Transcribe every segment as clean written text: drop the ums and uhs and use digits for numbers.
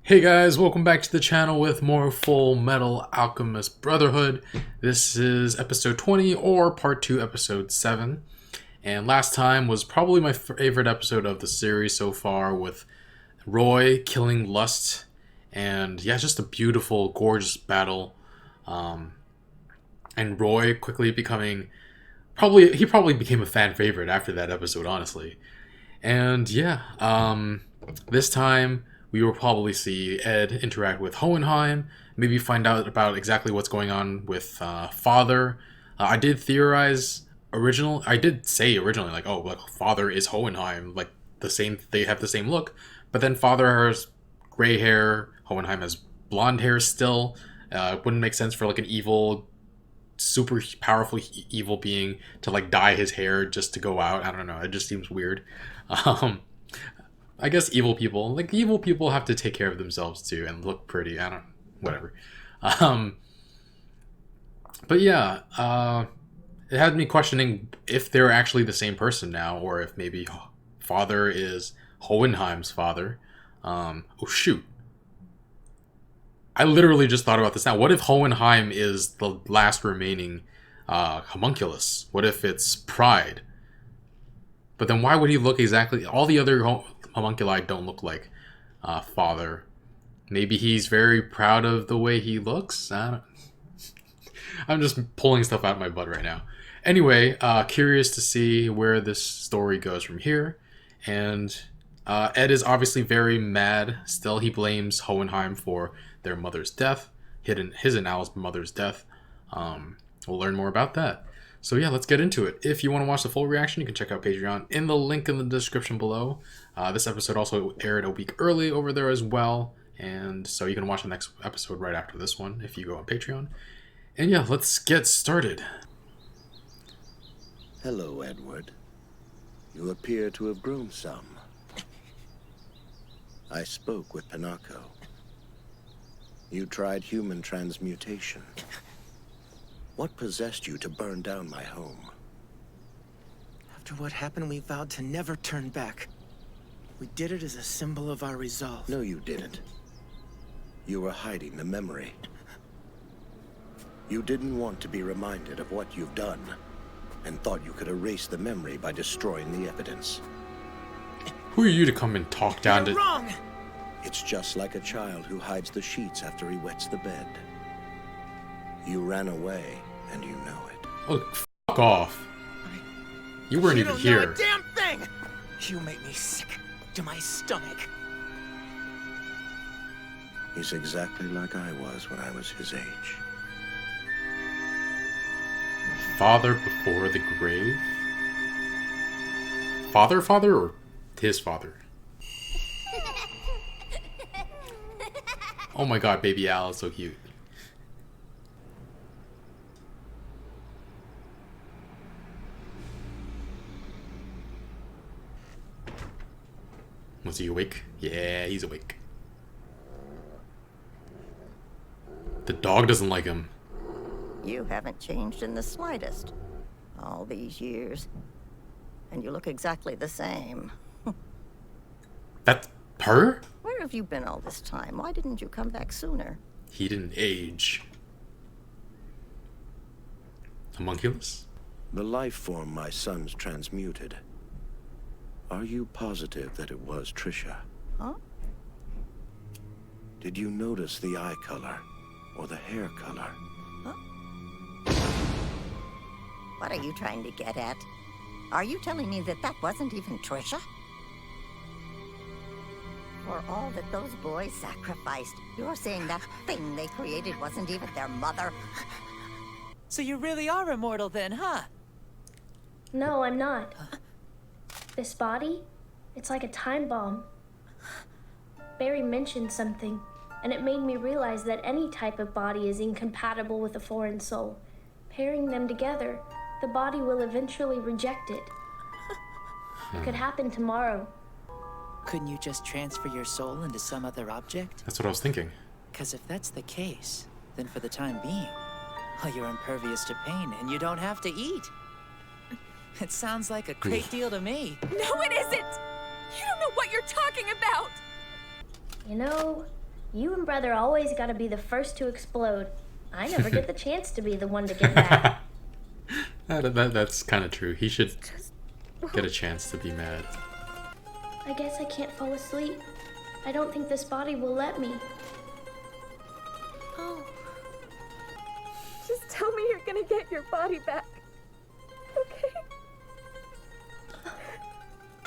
Hey guys, welcome back to the channel with more Full Metal Alchemist Brotherhood. This is episode 20 or part 2 episode 7. And last time was probably my favorite episode of the series so far, with Roy killing Lust. And yeah, just a beautiful, gorgeous battle. And Roy quickly becoming he probably became a fan favorite after that episode, honestly. And yeah, this time we will probably see Ed interact with Hohenheim, maybe find out about exactly what's going on with Father. I did say originally, like, oh, like, Father is Hohenheim, like they have the same look, but then Father has gray hair, Hohenheim has blonde hair still. It wouldn't make sense for like an evil, super powerful evil being to like dye his hair just to go out. I don't know. It just seems weird. Um, I guess evil people have to take care of themselves too and look pretty. I don't, whatever. Um, but yeah, it had me questioning if they're actually the same person now, or if maybe Father is Hohenheim's father. Oh shoot. I literally just thought about this now. What if Hohenheim is the last remaining homunculus? What if it's Pride? But then why would he look exactly... All the other homunculi don't look like Father. Maybe he's very proud of the way he looks? I'm just pulling stuff out of my butt right now. Anyway, curious to see where this story goes from here. And Ed is obviously very mad. Still, he blames Hohenheim for their mother's death. His and Al's mother's death. We'll learn more about that. So yeah, let's get into it. If you want to watch the full reaction, you can check out Patreon in the link in the description below. This episode also aired a week early over there as well. And so you can watch the next episode right after this one if you go on Patreon. And yeah, let's get started. Hello, Edward. You appear to have grown some. I spoke with Pinocchio. You tried human transmutation. What possessed you to burn down my home? After what happened, we vowed to never turn back. We did it as a symbol of our resolve. No, you didn't. You were hiding the memory. You didn't want to be reminded of what you've done, and thought you could erase the memory by destroying the evidence. Who are you to come and talk down to... You're wrong! It's just like a child who hides the sheets after he wets the bed. You ran away, and you know it. Oh, fuck off. You weren't even here. You don't know a damn thing! You make me sick to my stomach. He's exactly like I was when I was his age. Father before the grave? Father or his father? Oh my god, baby Al is so cute. Was he awake? Yeah, he's awake. The dog doesn't like him. You haven't changed in the slightest. All these years. And you look exactly the same. That's her? Where have you been all this time? Why didn't you come back sooner? He didn't age. Homunculus? The life form my sons transmuted. Are you positive that it was Trisha? Huh? Did you notice the eye color or the hair color? Huh? What are you trying to get at? Are you telling me that wasn't even Trisha? For all that those boys sacrificed, you're saying that thing they created wasn't even their mother? So you really are immortal then, huh? No, I'm not. This body, it's like a time bomb. Barry mentioned something, and it made me realize that any type of body is incompatible with a foreign soul. Pairing them together, the body will eventually reject it. It could happen tomorrow. Couldn't you just transfer your soul into some other object? That's what I was thinking. Because if that's the case, then for the time being, well, you're impervious to pain and you don't have to eat. It sounds like a great deal to me. No, it isn't! You don't know what you're talking about! You know, You and Brother always gotta be the first to explode. I never get the chance to be the one to get mad. That's kind of true. He should get a chance to be mad. I guess I can't fall asleep. I don't think this body will let me. Oh. Just tell me you're gonna get your body back. Okay?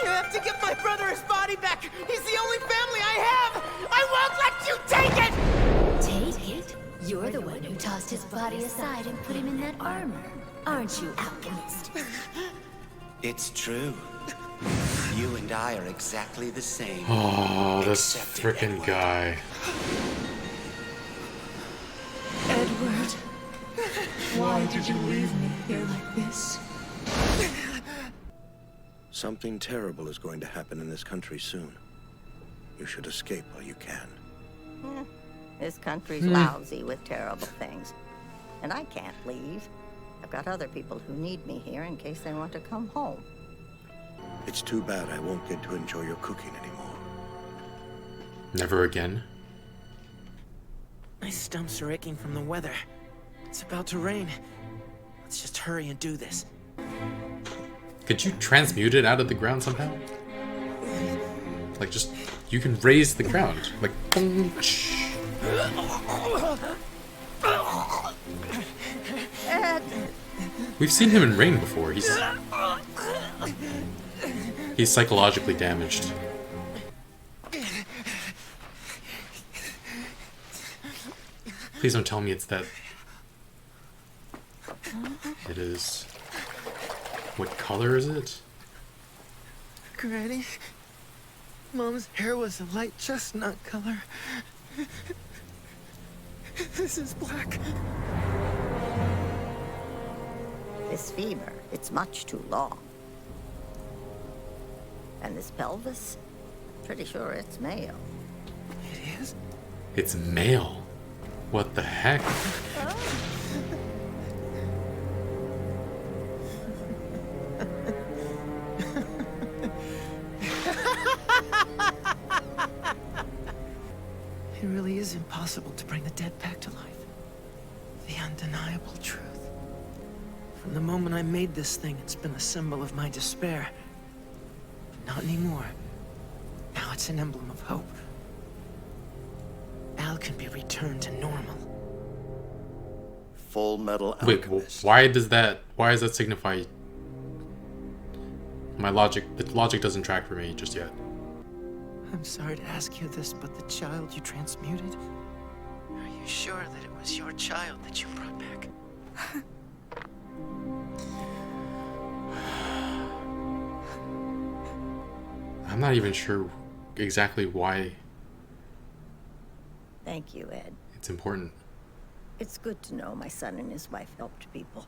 You have to give my brother his body back! He's the only family I have! I won't let you take it! Take it? You're the one who tossed his body aside and put him in that armor. Aren't you, Alchemist? It's true. You and I are exactly the same. Oh, this Except frickin' Edward. guy. Edward, why did you leave me here like this? Something terrible is going to happen in this country soon. You should escape while you can. This country's lousy with terrible things. And I can't leave. I've got other people who need me here in case they want to come home. It's too bad I won't get to enjoy your cooking anymore. Never again. My stumps are aching from the weather. It's about to rain. Let's just hurry and do this. Could you transmute it out of the ground somehow? Like, just, you can raise the ground. Like, boom, shh. Ed! We've seen him in rain before. He's psychologically damaged. Please don't tell me it's that. It is. What color is it? Granny, Mom's hair was a light chestnut color. This is black. This fever, it's much too long. And this pelvis? Pretty sure it's male. It is? It's male. What the heck? It really is impossible to bring the dead back to life. The undeniable truth. From the moment I made this thing, it's been a symbol of my despair. But not anymore. Now it's an emblem of hope. Al can be returned to normal. Full Metal Wait, Alchemist. why does that signify? The logic doesn't track for me just yet. I'm sorry to ask you this, but the child you transmuted, are you sure that it was your child that you brought back? I'm not even sure exactly why Thank you, Ed. it's important. It's good to know my son and his wife helped people.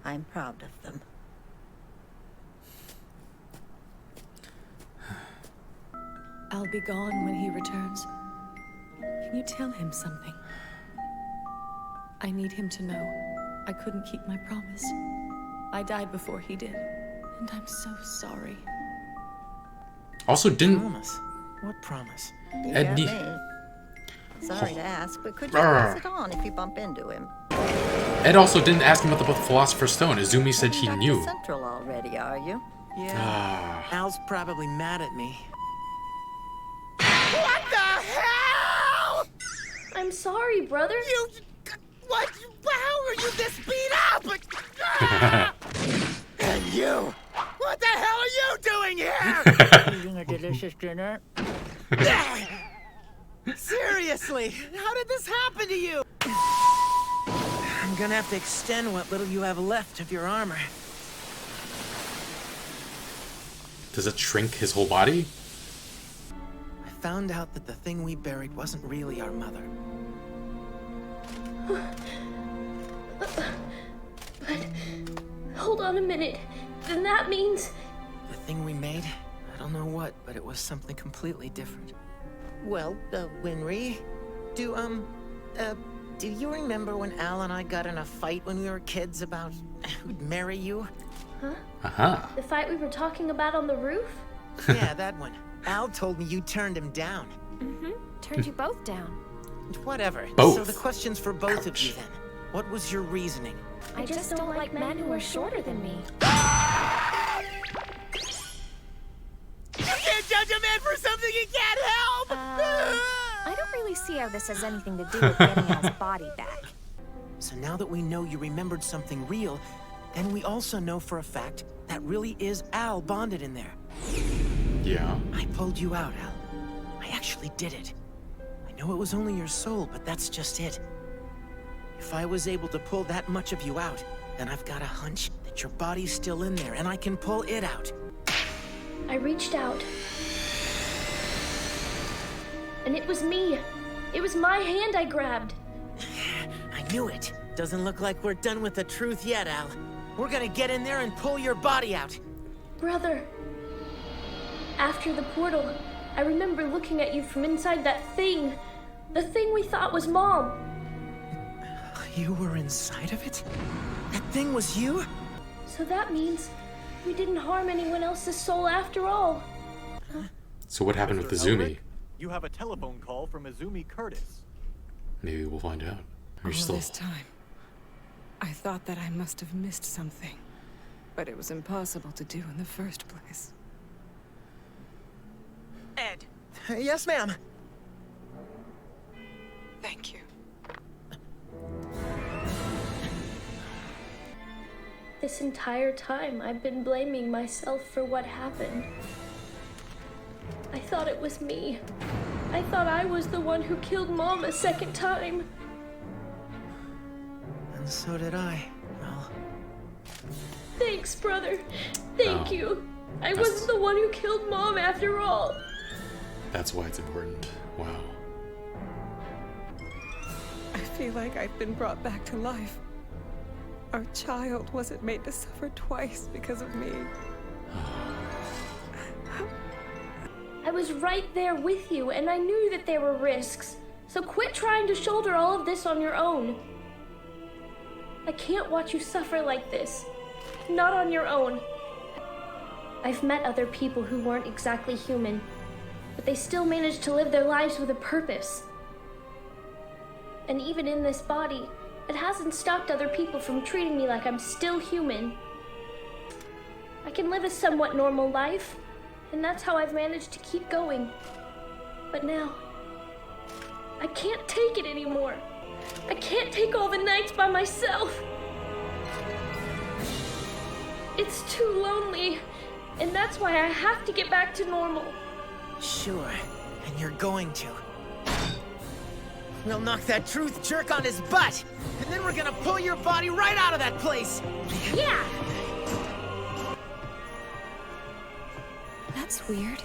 I'm proud of them. I'll be gone when he returns. Can you tell him something? I need him to know I couldn't keep my promise. I died before he did, and I'm so sorry. Also, didn't Promise? What promise? You Ed got need- me. Sorry to ask, but could you pass it on if you bump into him? Ed also didn't ask him about the Philosopher's Stone. Izumi said he Back to knew. Central already, are you? Yeah. Ah, Al's probably mad at me. What the hell? I'm sorry, brother. What? How are you this beat up? And you? What the hell are you doing here? Eating a delicious dinner. Seriously, how did this happen to you? I'm gonna have to extend what little you have left of your armor. does it shrink his whole body? I found out that the thing we buried wasn't really our mother. But hold on a minute. Then that means The thing we made, I don't know what, but it was something completely different. Well, Winry, do you remember when Al and I got in a fight when we were kids about who'd marry you? Aha. the fight we were talking about on the roof? Yeah, that one. Al told me you turned him down. Turned you both down. Whatever. Both. So the question's for both of you then. What was your reasoning? I just don't like men who are shorter than me. You can't judge a man for something he can't help! I don't really see how this has anything to do with getting Al's body back. So now that we know you remembered something real, then we also know for a fact that really is Al bonded in there. Yeah. I pulled you out, Al. I actually did it. I know it was only your soul, but that's just it. If I was able to pull that much of you out, then I've got a hunch that your body's still in there, and I can pull it out. I reached out. And it was me. It was my hand I grabbed. I knew it. Doesn't look like we're done with the truth yet, Al. We're gonna get in there and pull your body out. Brother. After the portal, I remember looking at you from inside that thing. The thing we thought was Mom. You were inside of it? That thing was you? So that means we didn't harm anyone else's soul after all. So what happened with Mr. Izumi? Elric, you have a telephone call from Izumi Curtis. Maybe we'll find out. Or All still... this time, I thought that I must have missed something, but it was impossible to do in the first place. Ed. Yes, ma'am. Thank you. This entire time, I've been blaming myself for what happened. I thought it was me. I thought I was the one who killed Mom a second time. And so did I, Al. Thanks, brother. Thank you. I wasn't the one who killed Mom after all. That's why it's important. Wow. I feel like I've been brought back to life. Our child wasn't made to suffer twice because of me. I was right there with you, and I knew that there were risks. So quit trying to shoulder all of this on your own. I can't watch you suffer like this. Not on your own. I've met other people who weren't exactly human, but they still managed to live their lives with a purpose. And even in this body, it hasn't stopped other people from treating me like I'm still human. I can live a somewhat normal life, and that's how I've managed to keep going. But now, I can't take it anymore. I can't take all the nights by myself. It's too lonely, and that's why I have to get back to normal. Sure, and you're going to. We'll knock that truth jerk on his butt, and then we're gonna pull your body right out of that place! Yeah! That's weird.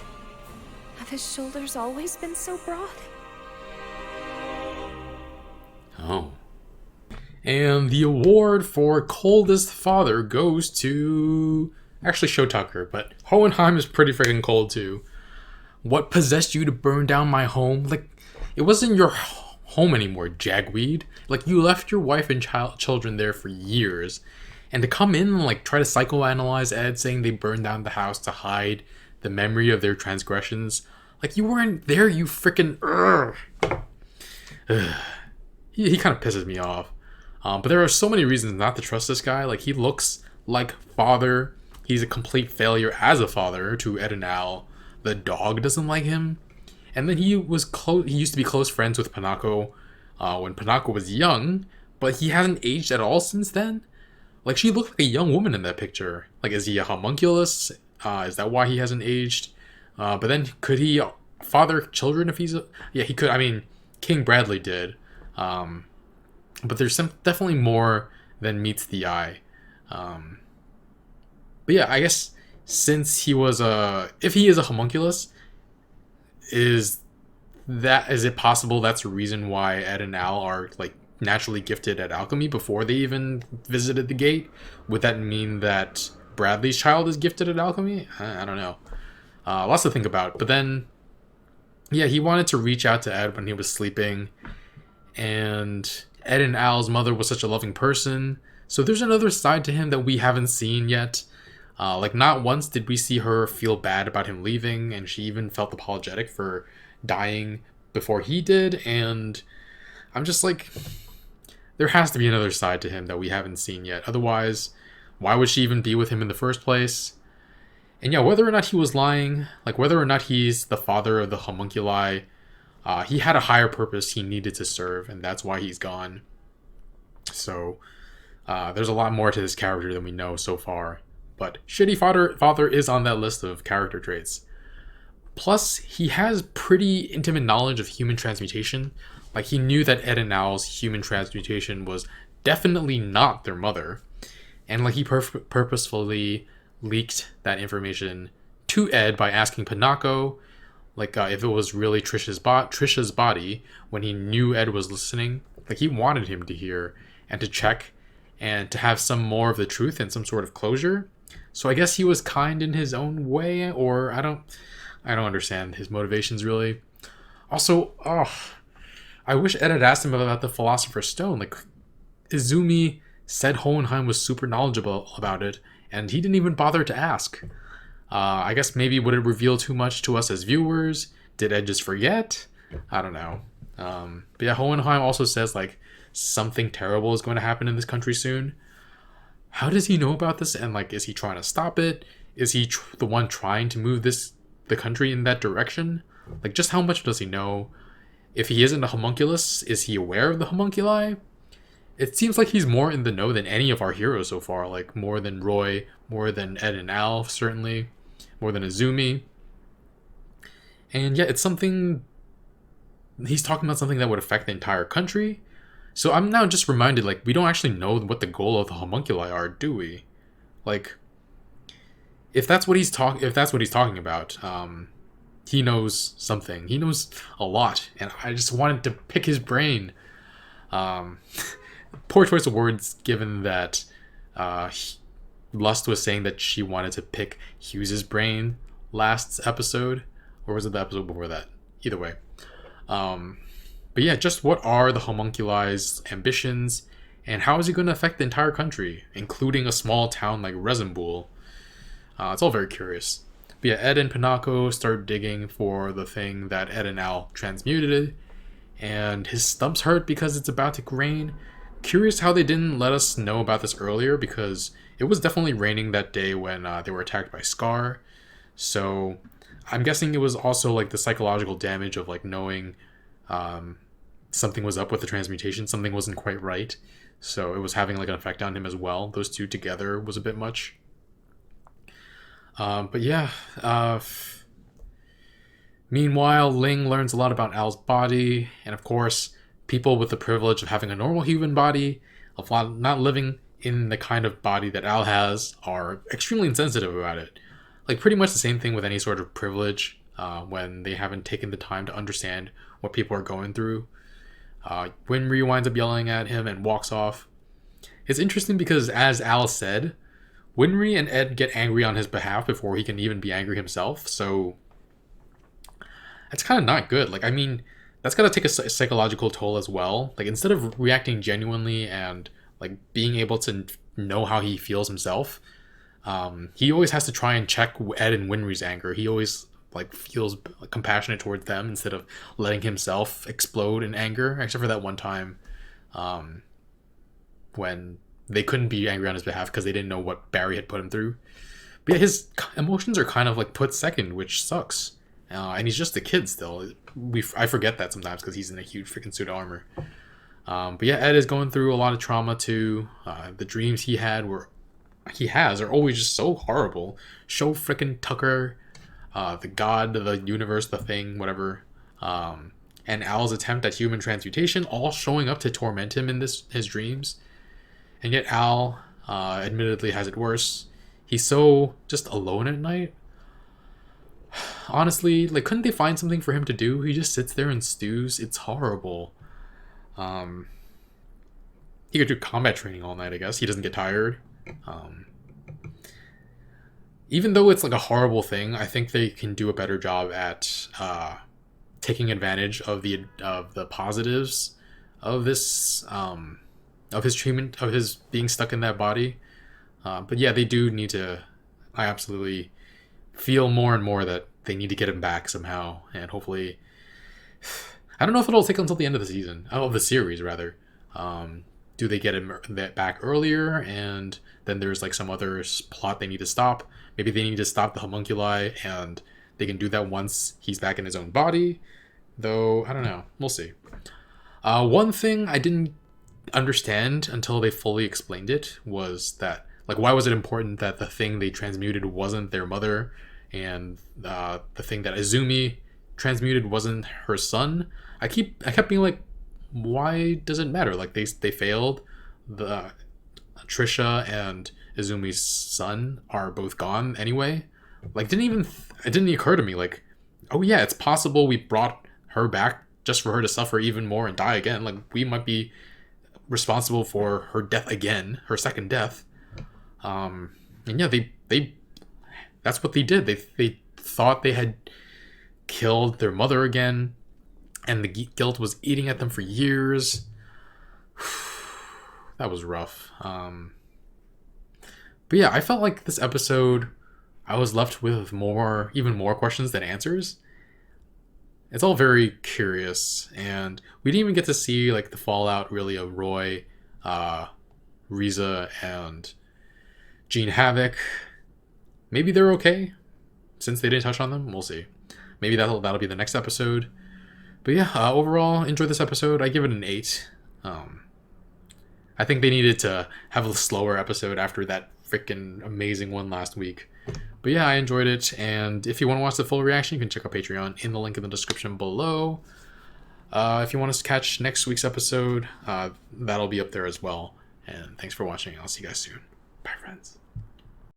Have his shoulders always been so broad? Oh. And the award for coldest father goes to... Actually, Sho Tucker, but Hohenheim is pretty freaking cold too. What possessed you to burn down my home? Like, it wasn't your home anymore, Jagweed. Like, you left your wife and children there for years. And to come in and, like, try to psychoanalyze Ed, saying they burned down the house to hide the memory of their transgressions. Like, you weren't there, you freaking... He kind of pisses me off. But there are so many reasons not to trust this guy. Like, he looks like father. He's a complete failure as a father to Ed and Al. The dog doesn't like him. And then he used to be close friends with Panako when Panako was young, but he hasn't aged at all since then. Like, she looked like a young woman in that picture. Like, is he a homunculus? Is that why he hasn't aged? But then could he father children if he's yeah, he could. I mean, King Bradley did. But there's definitely more than meets the eye. But yeah, I guess since he was if he is a homunculus, is it possible that's the reason why Ed and Al are like naturally gifted at alchemy before they even visited the gate? Would that mean that Bradley's child is gifted at alchemy? I don't know. Lots to think about. But then, yeah, he wanted to reach out to Ed when he was sleeping, and Ed and Al's mother was such a loving person. So there's another side to him that we haven't seen yet. Like, not once did we see her feel bad about him leaving, and she even felt apologetic for dying before he did, and I'm just like, there has to be another side to him that we haven't seen yet. Otherwise, why would she even be with him in the first place? And yeah, whether or not he was lying, like whether or not he's the father of the homunculi, he had a higher purpose he needed to serve, and that's why he's gone. So there's a lot more to this character than we know so far. But shitty father is on that list of character traits. Plus, he has pretty intimate knowledge of human transmutation. Like, he knew that Ed and Al's human transmutation was definitely not their mother. And like, he purposefully leaked that information to Ed by asking Panako, like, if it was really Trisha's body, when he knew Ed was listening. Like, he wanted him to hear and to check and to have some more of the truth and some sort of closure. So I guess he was kind in his own way, or I don't understand his motivations really. Also, I wish Ed had asked him about the Philosopher's Stone. Like, Izumi said Hohenheim was super knowledgeable about it, and he didn't even bother to ask. I guess maybe would it reveal too much to us as viewers? Did Ed just forget? I don't know. But yeah, Hohenheim also says like something terrible is going to happen in this country soon. How does he know about this? And like, is he trying to stop it? Is he the one trying to move the country in that direction? Like, just how much does he know? If he isn't a homunculus, is he aware of the homunculi? It seems like he's more in the know than any of our heroes so far. Like, more than Roy, more than Ed and Al, certainly. More than Izumi. And yeah, it's something... He's talking about something that would affect the entire country. So I'm now just reminded, like, we don't actually know what the goal of the homunculi are, do we? Like, if that's what he's talking about, he knows something. He knows a lot, and I just wanted to pick his brain. Poor choice of words, given that Lust was saying that she wanted to pick Hughes's brain last episode, or was it the episode before that? Either way. But yeah, just what are the homunculi's ambitions, and how is it going to affect the entire country, including a small town like Rezenbul? It's all very curious. But yeah, Ed and Panako start digging for the thing that Ed and Al transmuted, and his stumps hurt because it's about to rain. Curious how they didn't let us know about this earlier, because it was definitely raining that day when they were attacked by Scar. So I'm guessing it was also like the psychological damage of like knowing something was up with the transmutation, something wasn't quite right. So it was having like an effect on him as well. Those two together was a bit much. But yeah, meanwhile, Ling learns a lot about Al's body, and of course, people with the privilege of having a normal human body, of not living in the kind of body that Al has, are extremely insensitive about it. Like, pretty much the same thing with any sort of privilege, when they haven't taken the time to understand what people are going through. Winry winds up yelling at him and walks off. It's interesting because, as Al said, Winry and Ed get angry on his behalf before he can even be angry himself, so that's kind of not good. Like, I mean, that's got to take a psychological toll as well. Like, instead of reacting genuinely and like being able to know how he feels himself, he always has to try and check Ed and Winry's anger. He always like feels compassionate towards them instead of letting himself explode in anger, except for that one time when they couldn't be angry on his behalf because they didn't know what Barry had put him through. But yeah, his emotions are kind of like put second, which sucks. And he's just a kid still. I forget that sometimes because he's in a huge freaking suit of armor. But yeah, Ed is going through a lot of trauma too. The dreams he has are always just so horrible. Show freaking Tucker, the god, the universe, the thing, whatever. And Al's attempt at human transmutation, all showing up to torment him in his dreams. And yet Al, admittedly, has it worse. He's so just alone at night. Honestly, like, couldn't they find something for him to do? He just sits there and stews. It's horrible. He could do combat training all night, I guess. He doesn't get tired. Even though it's like a horrible thing, I think they can do a better job at taking advantage of the positives of this, of his treatment, of his being stuck in that body. But yeah, they do need to. I absolutely feel more and more that they need to get him back somehow, and hopefully I don't know if it'll take until the end of the season, of the series rather. Do they get him back earlier, and then there's like some other plot they need to stop? Maybe they need to stop the homunculi, and they can do that once he's back in his own body. Though I don't know. We'll see. One thing I didn't understand until they fully explained it was that, like, why was it important that the thing they transmuted wasn't their mother, and the thing that Izumi transmuted wasn't her son? I kept being like, why does it matter? Like, they failed. The Trisha and Izumi's son are both gone anyway. Like, it didn't occur to me, like, oh yeah, it's possible we brought her back just for her to suffer even more and die again. Like, we might be responsible for her death again, her second death. And yeah, they that's what they did. They thought they had killed their mother again, and the guilt was eating at them for years. That was rough. But yeah, I felt like this episode, I was left with even more questions than answers. It's all very curious, and we didn't even get to see like the fallout really of Roy, Riza, and Gene Havoc. Maybe they're okay, since they didn't touch on them. We'll see. Maybe that'll be the next episode. But yeah, overall, enjoyed this episode. I give it an 8. I think they needed to have a slower episode after that freaking amazing one last week. But yeah, I enjoyed it, and if you want to watch the full reaction, you can check out Patreon in the link in the description below. If you want to catch next week's episode, that'll be up there as well. And thanks for watching. I'll see you guys soon. Bye, friends.